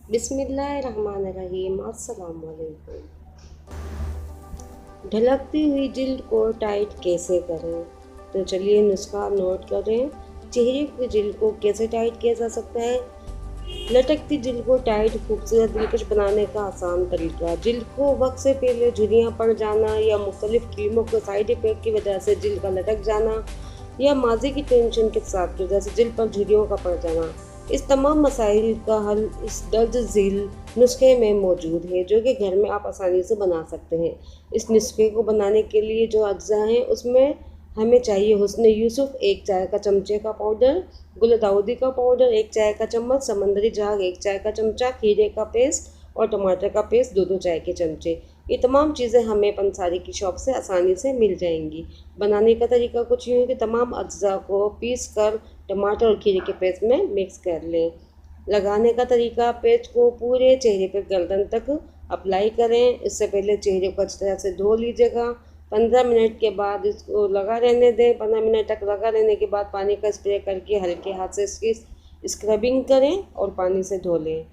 बिस्मिल्लाहिर्रहमानिर्रहीम। अस्सलाम वालेकुम। ढलकती हुई जिल्द को टाइट कैसे करें? तो चलिए नुस्खा नोट करें। चेहरे की जिल्द को कैसे टाइट किया जा सकता है? लटकती जिल्द को टाइट खूबसूरत दिलकश बनाने का आसान तरीका। जिल्द को वक्त से पहले झुर्रियाँ पड़ जाना या मुख्तलिफ क्रीमों के साइड इफेक्ट की वजह से जिल्द का लटक जाना या माजी की टेंशन के साथ की वजह से जिल्द पर झुर्रियों का पड़ जाना, इस तमाम मसाइल का हल इस दर्द झील नुस्खे में मौजूद है, जो कि घर में आप आसानी से बना सकते हैं। इस नुस्खे को बनाने के लिए जो अज्जा हैं उसमें हमें चाहिए हुस्न यूसुफ 1 चाय का चमचे का पाउडर, गुलदाउदी का पाउडर 1 चाय का चम्मच, समंदरी झाग 1 चाय का चमचा, खीरे का पेस्ट और टमाटर का पेस्ट 2-2 चाय के चमचे। ये तमाम चीज़ें हमें पंसारी की शॉप से आसानी से मिल जाएंगी। बनाने का तरीका कुछ यूँ है कि तमाम अज्जा को पीस कर टमाटर और खीरे के पेस्ट में मिक्स कर लें। लगाने का तरीका, पेस्ट को पूरे चेहरे पर गर्दन तक अप्लाई करें। इससे पहले चेहरे को अच्छी तरह से धो लीजिएगा। 15 मिनट के बाद इसको लगा रहने दें। 15 मिनट तक लगा रहने के बाद पानी का स्प्रे करके हल्के हाथ से इसकी स्क्रबिंग करें और पानी से धो लें।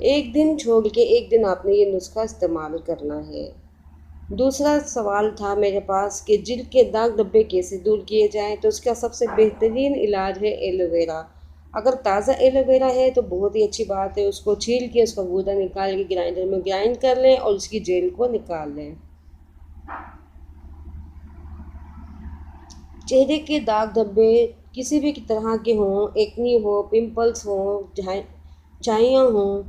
एक दिन छोड़ के एक दिन आपने ये नुस्खा इस्तेमाल करना है। दूसरा सवाल था मेरे पास कि जिल्द के दाग धब्बे कैसे दूर किए जाएं, तो उसका सबसे बेहतरीन इलाज है एलोवेरा। अगर ताज़ा एलोवेरा है तो बहुत ही अच्छी बात है। उसको छील के उसका गूदा निकाल के ग्राइंडर में ग्राइंड कर लें और उसकी जेल को निकाल लें। चेहरे के दाग धब्बे किसी भी तरह के हों, एक्नी हो, पिंपल्स हों, झाइयाँ हों,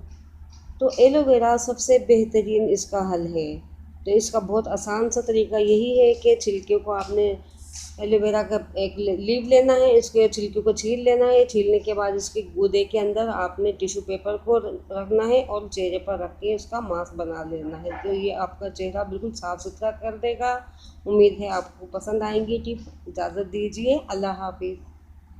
तो एलोवेरा सबसे बेहतरीन इसका हल है। तो इसका बहुत आसान सा तरीका यही है कि छिलके को आपने एलोवेरा का एक लीव लेना है, इसके छिलके को छील लेना है। छीलने के बाद इसके गूदे के अंदर आपने टिश्यू पेपर को रखना है और चेहरे पर रख के उसका मास्क बना लेना है। तो ये आपका चेहरा बिल्कुल साफ़ सुथरा कर देगा। उम्मीद है आपको पसंद आएंगी टिप। इजाज़त दीजिए। अल्लाह हाफिज़।